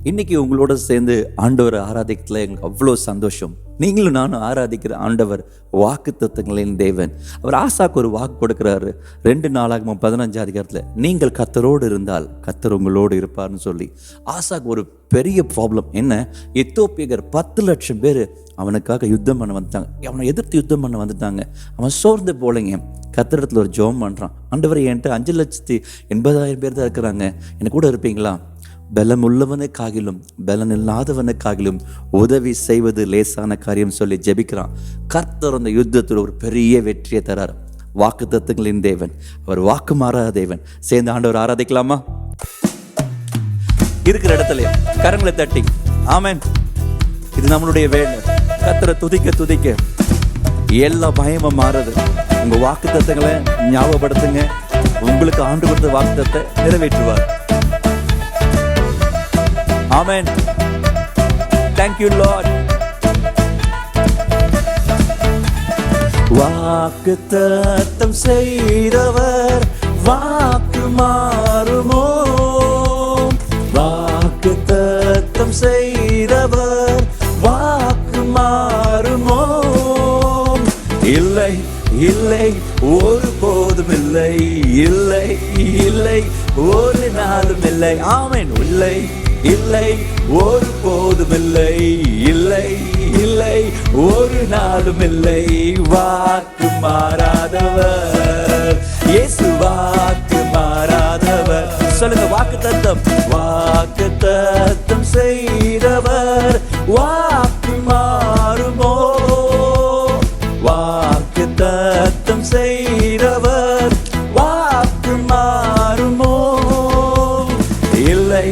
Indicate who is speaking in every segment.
Speaker 1: இன்னைக்கு உங்களோட சேர்ந்து ஆண்டவரை ஆராதிக்கல எங்களுக்கு அவ்வளோ சந்தோஷம். நீங்களும் நானும் ஆராதிக்கிற ஆண்டவர் வாக்குத்தத்தங்களின் தேவன். அவர் ஆசாக்கு ஒரு வாக்கு கொடுக்கிறாரு. 2 நாளாகமம் 15 நீங்கள் கர்த்தரோடு இருந்தால் கர்த்தர் உங்களோடு இருப்பார்னு சொல்லி. ஆசாக்கு ஒரு பெரிய ப்ராப்ளம் என்ன? எத்தோப்பியர் 10 லட்சம் பேர் அவனுக்காக யுத்தம் பண்ண வந்துட்டாங்க. அவனை எதிர்த்து யுத்தம் பண்ண வந்துட்டாங்க. அவன் சோர்ந்து போலங்க கர்த்தரிடத்துல ஒரு ஜெபம் பண்ணுறான். ஆண்டவர் என்கிட்ட 5,80,000 பேர் தான் இருக்கிறாங்க, எனக்கு கூட இருப்பீங்களா? பலம் உள்ளவனுக்காகிலும் பலன் இல்லாதவனுக்காகிலும் உதவி செய்வது லேசான காரியம் சொல்லி ஜெபிக்கிறான். கர்த்தர் அந்த யுத்தத்தில் ஒரு பெரிய வெற்றியை தரார். வாக்குத்தத்தங்களின் தேவன், அவர் வாக்கு மாறாத தேவன். சேர்ந்து ஆண்டவர் ஆராதிக்கலாமா? இருக்கிற இடத்துல கரங்களை தட்டி ஆமென். இது நம்மளுடைய வேலை. கர்த்தரை துதிக்க துதிக்க எல்லா பயமும் மாறுது. உங்க வாக்குத்தத்தங்களை ஞாபகப்படுத்துங்க. உங்களுக்கு ஆண்டு கொடுத்த வாக்குத்தத்தை நிறைவேற்றுவார். Amen. Thank you Lord. வாக்குத்தத்தம் செய்தவர் வாக்கு மாறுமோ? வாக்குத்தத்தம் செய்தவர் வாக்கு மாறுமோ? இல்லை இல்லை ஒரு போதும் இல்லை, இல்லை இல்லை ஒரு நாளும் இல்லை. ஆமென். இல்லை இல்லை ஒரு போதும் இல்லை, இல்லை இல்லை ஒரு நாளும் இல்லை. வாக்கு மாறாதவர் இயேசு, வாக்கு மாறாதவர். சொல்லுங்க வாக்கு தத்தம். வாக்கு தத்தம் செய்தவர் வாக்கு மாறுமோ? வாக்கு தத்தம் செய்தவர் வாக்கு மாறுமோ? இல்லை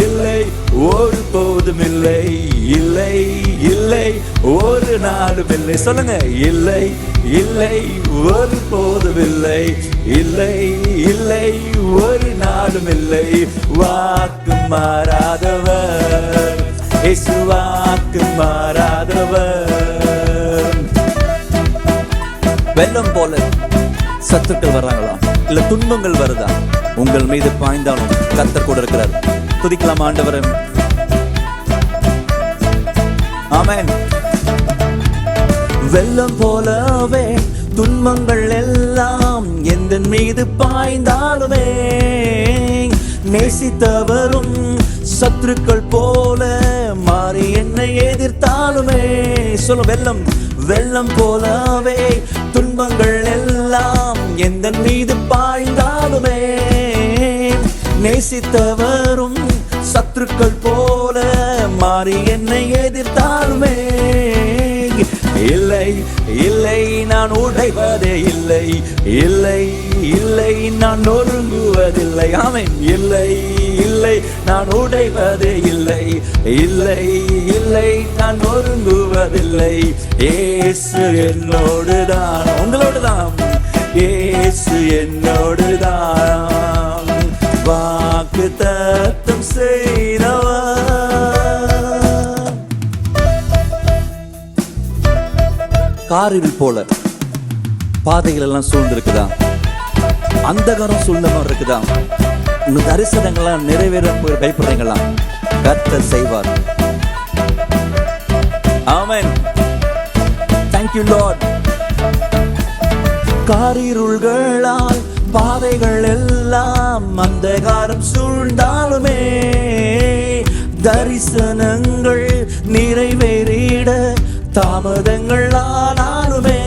Speaker 1: இல்லை ஒரு போதும் இல்லை, இல்லை இல்லை ஒரு நாளும் இல்லை. சொல்லுங்க இல்லை இல்லை ஒரு போதும் இல்லை, இல்லை இல்லை ஒரு நாளும் இல்லை. வாக்கு மாறாதவர் இயேசு, வாக்கு மாறாதவர். வெள்ளம் போல சத்துக்கள் வர்றாங்களா, இல்ல துன்பங்கள் வருதா? உங்கள் மீது பாய்ந்தாலும் கர்த்தர் கூட இருக்கிறார். துதிக்கலாம் ஆண்டவரே. ஆமென். வெள்ளம் போலவே துன்பங்கள் எல்லாம் எந்த மீது பாய்ந்தாலுமே, நேசித்தவரும் சத்துருக்கள் போல மாறி என்னை எதிர்த்தாலுமே. சொல்ல வெள்ளம் வெள்ளம் போலவே துன்பங்கள் எல்லாம் எந்த மீது பாய்ந்தாலுமே, நேசித்தவரும் சத்துருக்கள் போல மாறி என்னை எதிர்த்தாலுமே. இல்லை இல்லை நான் உடைவதே இல்லை, இல்லை இல்லை நான் நொறுங்குவதில்லை. ஆமென். இல்லை இல்லை நான் உடைவதே இல்லை, இல்லை இல்லை நான் நொறுங்குவதில்லை. இயேசு என்னோடுதான், உங்களோடுதான். இயேசு என்னோடுதான். வாக்கு தத்தம் செய்தவர். காரில் போல பாதைகள் எல்லாம் சூழ்ந்திருக்குதா? அந்தகாரம் சூழ்ந்த மாதிரி இருக்குதா? உங்க தரிசனங்கள்லாம் நிறைவேற போய் பயப்படுறீங்களா? கர்த்தர் செய்வார். ஆமென். Thank you Lord. காரிருள்களால் பாதைகள் எல்லாம் அந்தகாரம் சூழ்ந்தாலுமே, தரிசனங்கள் நிறைவேறிட தாமதங்கள் ஆனாலுமே,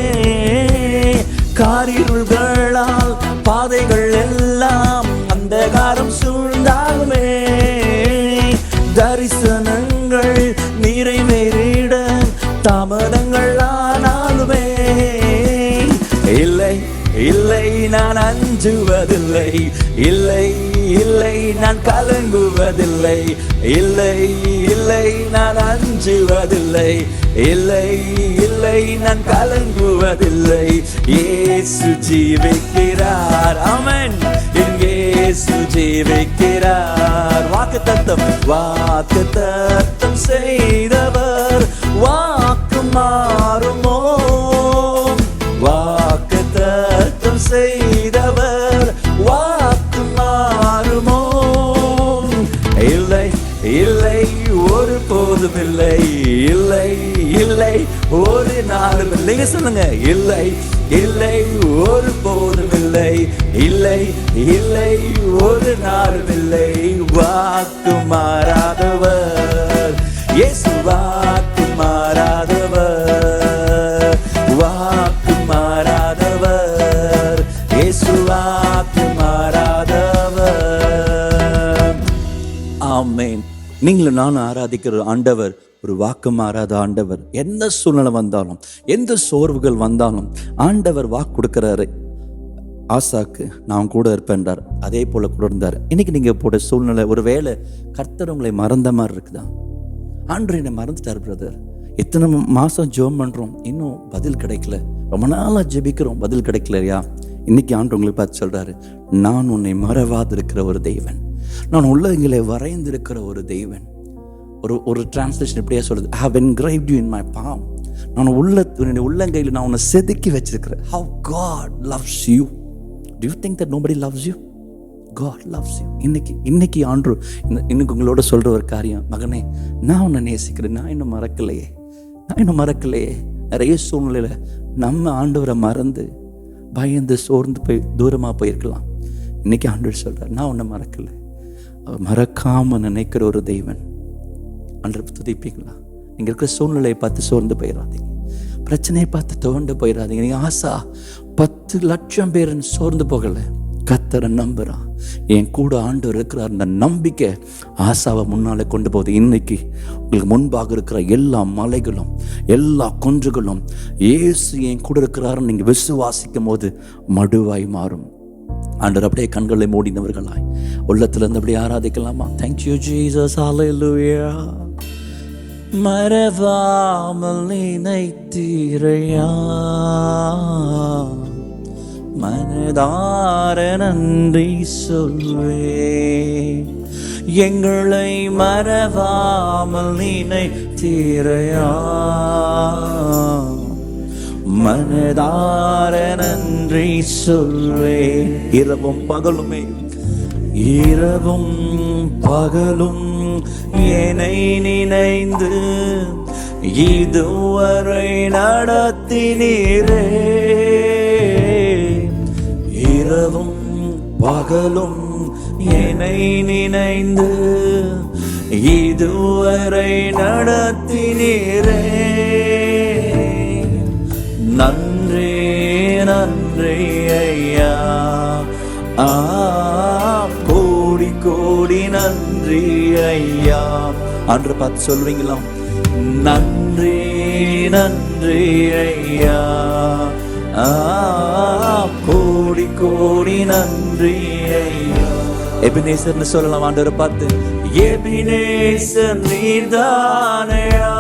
Speaker 1: காரிருள்களால் பாதைகள் எல்லாம் அந்தகாரம் சூழ்ந்தாலுமே, தரிசனங்கள் நிறைவேறிட தாமதங்கள் ஆனாலுமே, இல்லை இல்லை நான் அஞ்சுவதில்லை, இல்லை இல்லை நான் கலங்குவதில்லை, இல்லை இல்லை நான் அஞ்சுவதில்லை, இல்லை இல்லை நான் கலங்குவதில்லை. இயேசு ஜீவிக்கிறார். ஆமென். இயேசு ஜீவிக்கிறார். வாக்குத்தத்தம் வாக்குத்தத்தம் செய்தவர் வாக்கு மாறுமோ? வாக்குத்தத்தம் செய்தவர் வாக்கு மாறுமோ? இல்லை இல்லை ஒரு நாளும் இல்லைங்க. சொல்லுங்க, இல்லை இல்லை ஒரு போதும் இல்லை, இல்லை இல்லை ஒரு நாளும் இல்லை. வாக்கு மாறாதவர் இயேசு, வாக்கு மாறாதவர், வாக்கு மாறாதவர் இயேசு, வாக்கு மாறாதவர். ஆமென். நீங்களும் நானும் ஆராதிக்கிற ஆண்டவர் ஒரு வாக்கு மாறாத ஆண்டவர். எந்த சூழ்நிலை வந்தாலும், எந்த சோர்வுகள் வந்தாலும் ஆண்டவர் வாக்கு கொடுக்கிறாரு. ஆசாக்கு நான் கூட இருப்பேன்றார், அதே போல கூட இருந்தார். இன்னைக்கு நீங்க போட சூழ்நிலை, ஒரு வேளை கர்த்தர் உங்களை மறந்த மாதிரி இருக்குதா? ஆண்டவர் என்னை மறந்துட்டார் பிரதர், எத்தனை மாசம் ஜெபம் பண்றோம், இன்னும் பதில் கிடைக்கல, ரொம்ப நாளா ஜெபிக்கிறோம், பதில் கிடைக்கலையா? இன்னைக்கு ஆண்டவர் உங்களுக்கு பார்த்து சொல்றாரு, நான் உன்னை மறவாதிருக்கிற ஒரு தெய்வன், நான் உள்ளங்களை வரைந்திருக்கிற ஒரு தெய்வன். ஒரு டிரான்ஸ்லேஷன் இப்படியே சொல்லுது, I have engraved you in my palm. நான் உள்ளங்கையில் நான் உன்னை செதுக்கி வச்சிருக்கிறேன். How God loves you. Do you think that nobody loves you? God loves you. இன்னைக்கு ஆண்டு இன்னைக்கு உங்களோட சொல்ற ஒரு காரியம், மகனே நான் உன்னை நேசிக்கிறேன், நான் இன்னும் மறக்கலையே. நிறைய சூழ்நிலையில நம்ம ஆண்டவரை மறந்து பயந்து சோர்ந்து போய் தூரமா போயிருக்கலாம். இன்னைக்கு ஆண்டவர் சொல்றார், நான் உன்னை மறக்கலை. அவர் மறக்காம நினைக்கிற ஒரு தெய்வன். ஆண்டவர் துதிப்பீங்களா? நீங்க இருக்கிற சூழ்நிலையை பார்த்து சோர்ந்து போயிடாதீங்க, பிரச்சனையை பார்த்து துவண்டு போயிடாதீங்க. நீங்க ஆசா 10 லட்சம் பேர் சோர்ந்து போகல, கர்த்தரை நம்புறான், என் கூட ஆண்டவர் இருக்கிறார். அந்த நம்பிக்கை ஆசாவை முன்னாலே கொண்டு போகுது. இன்னைக்கு உங்களுக்கு முன்பாக இருக்கிற எல்லா மலைகளும் எல்லா குன்றுகளும் இயேசு என் கூட இருக்கிறாருன்னு நீங்க விசுவாசிக்கும் போது மடுவாய் மாறும். ஆண்டவர் அப்படியே கண்களை மூடினவர்களாய் உள்ளத்திலிருந்து அப்படியே ஆராதிக்கலாமா? Thank you Jesus, hallelujah. மறவாமல் நினைத்தீரையா, மனதார நன்றி சொல்வே. எங்களை மறவாமல் நினைத்தீரையா, மனதார நன்றி சொல்வே. இரவும் பகலும் என்னை நினைந்து இதுவரை நடத்தினீரே. இரவும் பகலும் என்னை நினைந்து இதுவரை நடத்தினீரே. நன்றி ஐயா, கோடி கோடி நன்றி ஐயா. அன்று பார்த்து சொல்வீங்களா? நன்றி ஐயா, கோடி கோடி நன்றி ஐயா. எபினேசர்னு சொல்லலாம் ஆண்டவரை பார்த்து, எபினேசர் நீர்தானையா,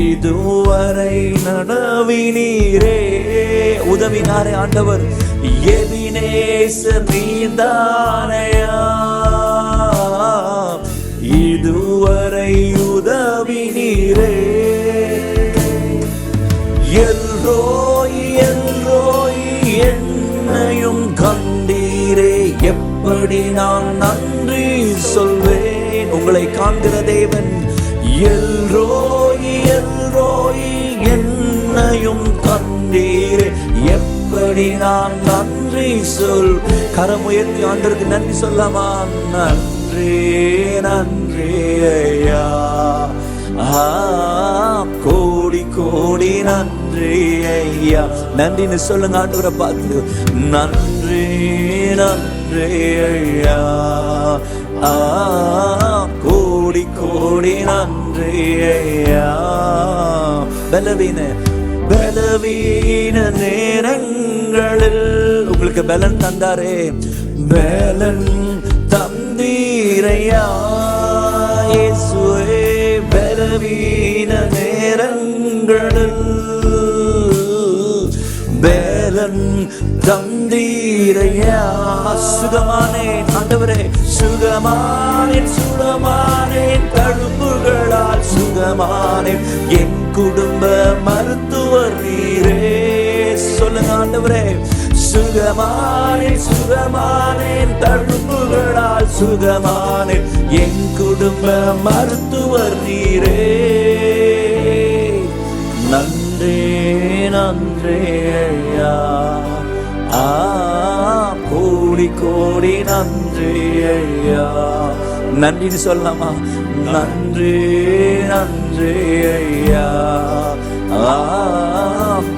Speaker 1: இதுவரை நடவினீரே. உதவினாரே ஆண்டவர், எபினேசர் நீர்தானையா, இதுவரை உதவினீரே. எல்ரோய் என்னையும் கண்டீரே, எப்படி நான் நன்றி சொல்வேன். உங்களை காண்கிற தேவன் எல்ரோய் என்னையும் கண்டீரே, எப்படி நான் நன்றி சொல். கரமுயர்த்தி ஆண்டவருக்கு நன்றி சொல்லாமா? நன்றி ஐயா, கோடி கோடி நன்றி ஐயா. நன்றின்னு சொல்லுங்க ஆண்டவரை பார்த்து, நன்றி ஐயா, கோடி கோடி நன்றி ஐயா. பலவீன நேரங்களில் உங்களுக்கு பலன் தந்தாரே, பலன் தந்தீரையா இயேசுவே. பலவீன நேரங்களில் பலன் தந்தீரையா. சுகமானேன் ஆண்டவரே, சுகமானேன் தழும்புகளால் சுகமானேன். என் குடும்ப மருத்துவர் நீரே. சொல்லுங்க ஆண்டவரே, சுகமானேன் தழும்புகளால் சுகமானேன். என் குடும்ப மருத்துவர் நீரே. நன்றி ஐயா. கோடி கோடி நன்றி ஐயா. நன்றின்னு சொல்லலாமா? நன்றி நன்றி ஐயா.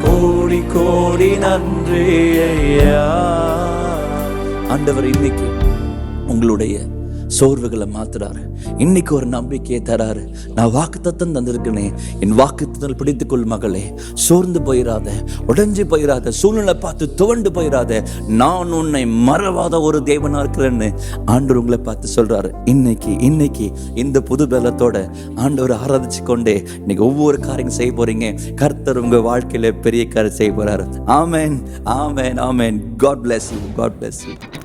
Speaker 1: கோடி கோடி நன்றி ஐயா. ஆண்டவர் இன்னைக்கு உங்களுடைய சோர்வுகளை மாத்துறாரு. இன்னைக்கு ஒரு நம்பிக்கையை தராரு. நான் வாக்குத்தத்தம் தந்திருக்கேனே, என் வாக்குத்தத்தம் பிடித்துக்கொள் மகளே. சோர்ந்து போயிடாத, உடைஞ்சு போயிடாத, சூழ்நிலை பார்த்து துவண்டு போயிடாத. நான் உன்னை மறவாத ஒரு தேவனா இருக்கிறேன்னு ஆண்டவர் உங்களை பார்த்து சொல்றாரு. இன்னைக்கு இந்த புது பலத்தோட ஆண்டவர் ஆராதிச்சு கொண்டே இன்னைக்கு ஒவ்வொரு காரியம் செய்ய போறீங்க. கர்த்தர் உங்க வாழ்க்கையில பெரிய காரியம் செய்ய போறாரு. ஆமென், ஆமென், ஆமென். God bless you. God bless you.